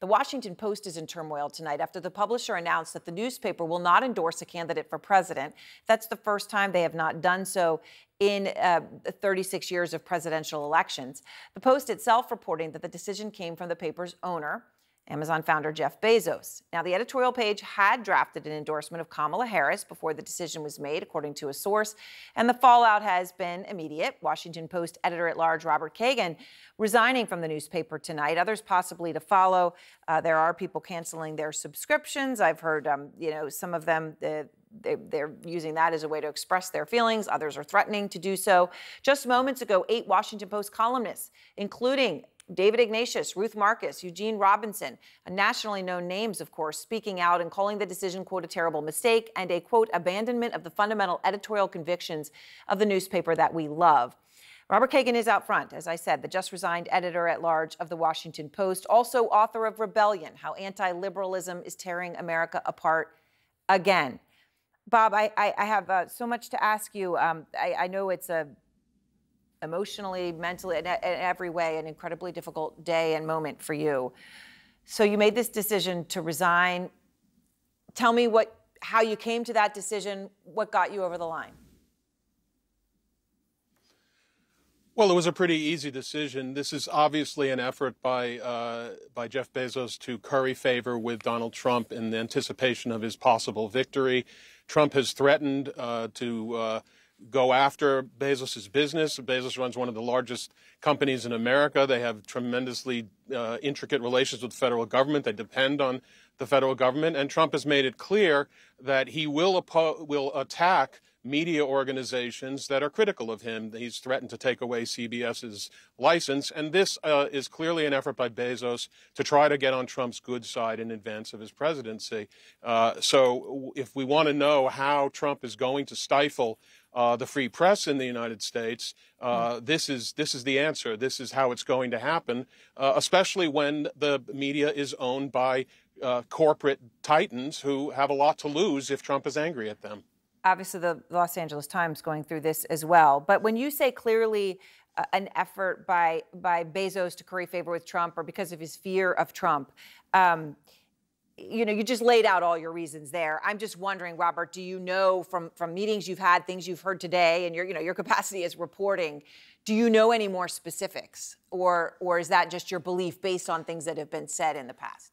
The Washington Post is in turmoil tonight after the publisher announced that the newspaper will not endorse a candidate for president. That's the first time they have not done so in 36 years of presidential elections. The Post itself reporting that the decision came from the paper's owner, Amazon founder Jeff Bezos. Now, the editorial page had drafted an endorsement of Kamala Harris before the decision was made, according to a source, and the fallout has been immediate. Washington Post editor-at-large Robert Kagan resigning from the newspaper tonight, others possibly to follow. There are people canceling their subscriptions. I've heard, some of them, they're using that as a way to express their feelings. Others are threatening to do so. Just moments ago, 8 Washington Post columnists, including David Ignatius, Ruth Marcus, Eugene Robinson, nationally known names, of course, speaking out and calling the decision, quote, a terrible mistake and a, quote, abandonment of the fundamental editorial convictions of the newspaper that we love. Robert Kagan is out front, as I said, the just resigned editor-at-large of the Washington Post, also author of Rebellion, How Anti-Liberalism is Tearing America Apart Again. Bob, I have so much to ask you. I know it's emotionally, mentally, in every way, an incredibly difficult day and moment for you. So you made this decision to resign. Tell me how you came to that decision, what got you over the line? Well, it was a pretty easy decision. This is obviously an effort by Jeff Bezos to curry favor with Donald Trump in the anticipation of his possible victory. Trump has threatened to go after Bezos's business. Bezos runs one of the largest companies in America. They have tremendously intricate relations with the federal government. They depend on the federal government. And Trump has made it clear that he will attack media organizations that are critical of him. He's threatened to take away CBS's license. And this is clearly an effort by Bezos to try to get on Trump's good side in advance of his presidency. So if we want to know how Trump is going to stifle the free press in the United States, this is the answer. This is how it's going to happen, especially when the media is owned by corporate titans who have a lot to lose if Trump is angry at them. Obviously, the Los Angeles Times going through this as well. But when you say clearly an effort by Bezos to curry favor with Trump or because of his fear of Trump, you just laid out all your reasons there. I'm just wondering, Robert, do you know from meetings you've had, things you've heard today, and your capacity as reporting, do you know any more specifics, or is that just your belief based on things that have been said in the past?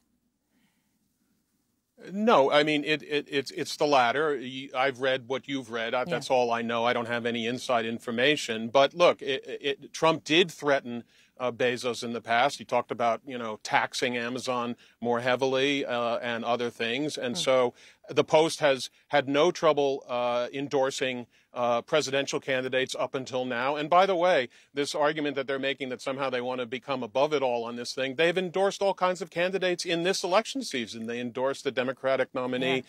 No, I mean, it's the latter. I've read what you've read. That's all I know. I don't have any inside information. But look, Trump did threaten Bezos in the past. He talked about, taxing Amazon more heavily and other things. And so the Post has had no trouble endorsing presidential candidates up until now. And by the way, this argument that they're making that somehow they want to become above it all on this thing, they've endorsed all kinds of candidates in this election season. They endorsed the Democratic nominee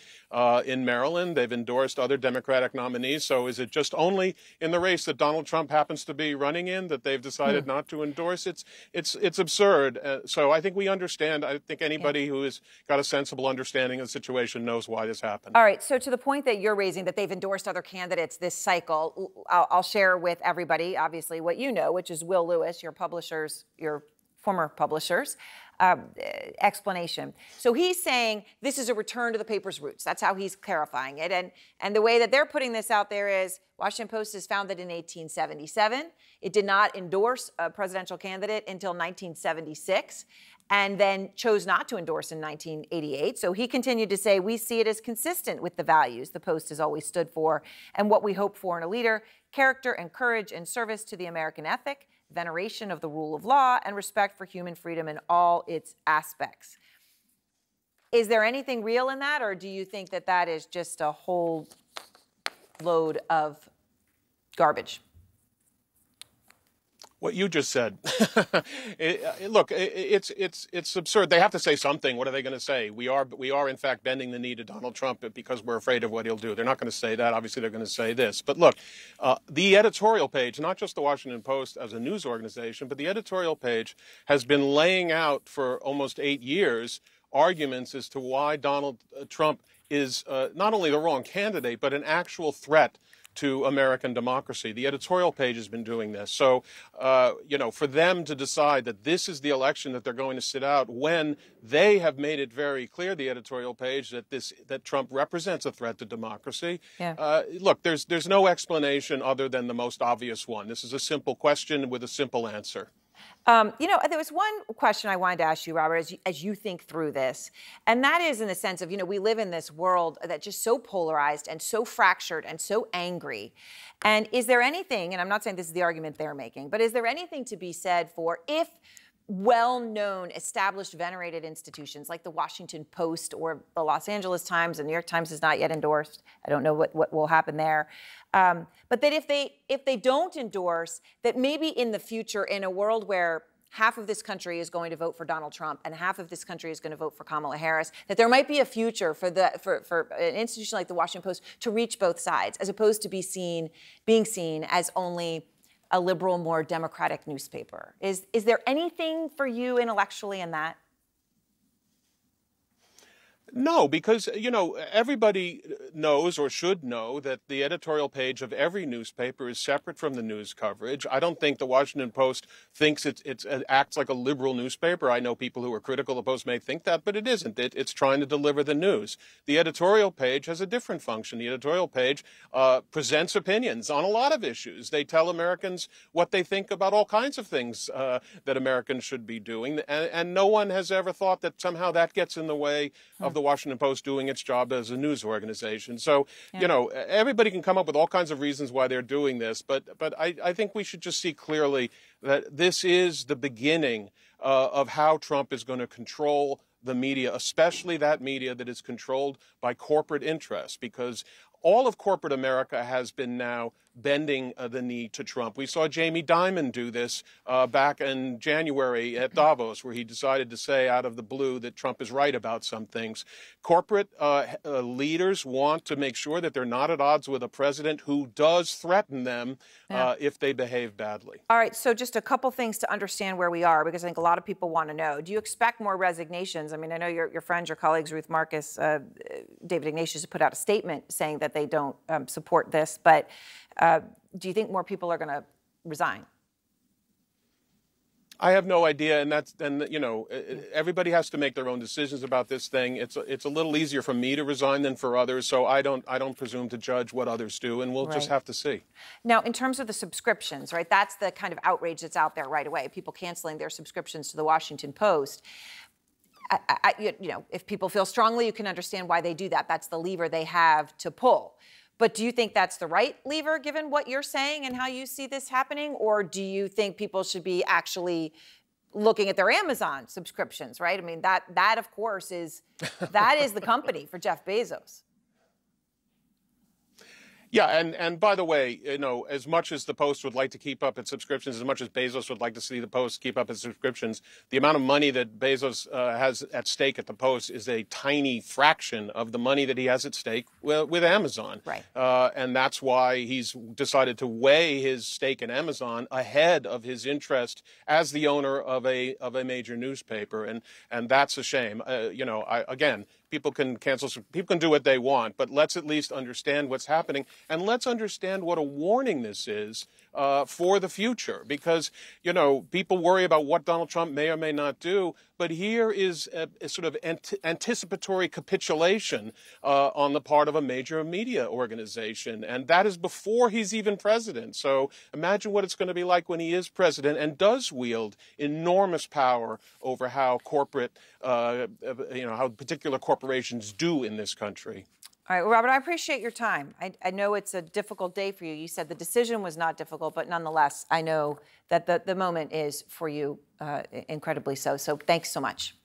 in Maryland. They've endorsed other Democratic nominees. So is it just only in the race that Donald Trump happens to be running in that they've decided not to endorse? It's absurd. So I think we understand. I think anybody who has got a sensible understanding of the situation knows why this happened. All right. So to the point that you're raising, that they've endorsed other candidates this cycle, I'll share with everybody, obviously, what you know, which is Will Lewis, your former publisher's explanation. So he's saying this is a return to the paper's roots. That's how he's clarifying it. And the way that they're putting this out there is Washington Post is founded in 1877. It did not endorse a presidential candidate until 1976. And then chose not to endorse in 1988. So he continued to say, we see it as consistent with the values the Post has always stood for and what we hope for in a leader: character and courage and service to the American ethic, veneration of the rule of law, and respect for human freedom in all its aspects. Is there anything real in that, or do you think that that is just a whole load of garbage? What you just said. Look, it's absurd. They have to say something. What are they going to say? We are in fact bending the knee to Donald Trump because we're afraid of what he'll do. They're not going to say that. Obviously, they're going to say this. But look, the editorial page, not just the Washington Post as a news organization, but the editorial page has been laying out for almost 8 years arguments as to why Donald Trump is not only the wrong candidate, but an actual threat to American democracy. The editorial page has been doing this. So, for them to decide that this is the election that they're going to sit out when they have made it very clear, the editorial page, that Trump represents a threat to democracy. Yeah. Look, there's no explanation other than the most obvious one. This is a simple question with a simple answer. There was one question I wanted to ask you, Robert, as you think through this, and that is in the sense of, we live in this world that's just so polarized and so fractured and so angry. And is there anything, and I'm not saying this is the argument they're making, but is there anything to be said for if well-known, established, venerated institutions like the Washington Post or the Los Angeles Times, and New York Times is not yet endorsed. I don't know what will happen there. But that if they don't endorse, that maybe in the future, in a world where half of this country is going to vote for Donald Trump and half of this country is going to vote for Kamala Harris, that there might be a future for an institution like the Washington Post to reach both sides, as opposed to being seen as only a liberal, more democratic newspaper. Is there anything for you intellectually in that? No, because, everybody knows or should know that the editorial page of every newspaper is separate from the news coverage. I don't think the Washington Post thinks it acts like a liberal newspaper. I know people who are critical of the Post may think that, but it isn't. It's trying to deliver the news. The editorial page has a different function. The editorial page presents opinions on a lot of issues. They tell Americans what they think about all kinds of things that Americans should be doing. And no one has ever thought that somehow that gets in the way of the Washington Post doing its job as a news organization. So, everybody can come up with all kinds of reasons why they're doing this, but I think we should just see clearly that this is the beginning of how Trump is going to control the media, especially that media that is controlled by corporate interests, because all of corporate America has been now bending the knee to Trump. We saw Jamie Dimon do this back in January at Davos, where he decided to say out of the blue that Trump is right about some things. Corporate leaders want to make sure that they're not at odds with a president who does threaten them if they behave badly. All right, so just a couple things to understand where we are, because I think a lot of people want to know. Do you expect more resignations? I mean, I know your friends, your colleagues, Ruth Marcus, David Ignatius, have put out a statement saying that they don't support this, but do you think more people are going to resign? I have no idea, and everybody has to make their own decisions about this thing. It's a little easier for me to resign than for others, so I don't presume to judge what others do, and we'll just have to see. Now, in terms of the subscriptions, right? That's the kind of outrage that's out there right away. People canceling their subscriptions to the Washington Post. If people feel strongly, you can understand why they do that. That's the lever they have to pull. But do you think that's the right lever, given what you're saying and how you see this happening? Or do you think people should be actually looking at their Amazon subscriptions, right? I mean, that of course, is the company for Jeff Bezos. Yeah, and by the way, as much as the Post would like to keep up its subscriptions, as much as Bezos would like to see the Post keep up its subscriptions, the amount of money that Bezos has at stake at the Post is a tiny fraction of the money that he has at stake with Amazon. Right. And that's why he's decided to weigh his stake in Amazon ahead of his interest as the owner of a major newspaper, and that's a shame. Again, people can cancel, people can do what they want, but let's at least understand what's happening, and let's understand what a warning this is for the future, because, people worry about what Donald Trump may or may not do, but here is a sort of anticipatory capitulation on the part of a major media organization, and that is before he's even president. So imagine what it's going to be like when he is president and does wield enormous power over how corporate, how particular corporations do in this country. All right, well, Robert, I appreciate your time. I know it's a difficult day for you. You said the decision was not difficult, but nonetheless, I know that the moment is for you incredibly so. So thanks so much.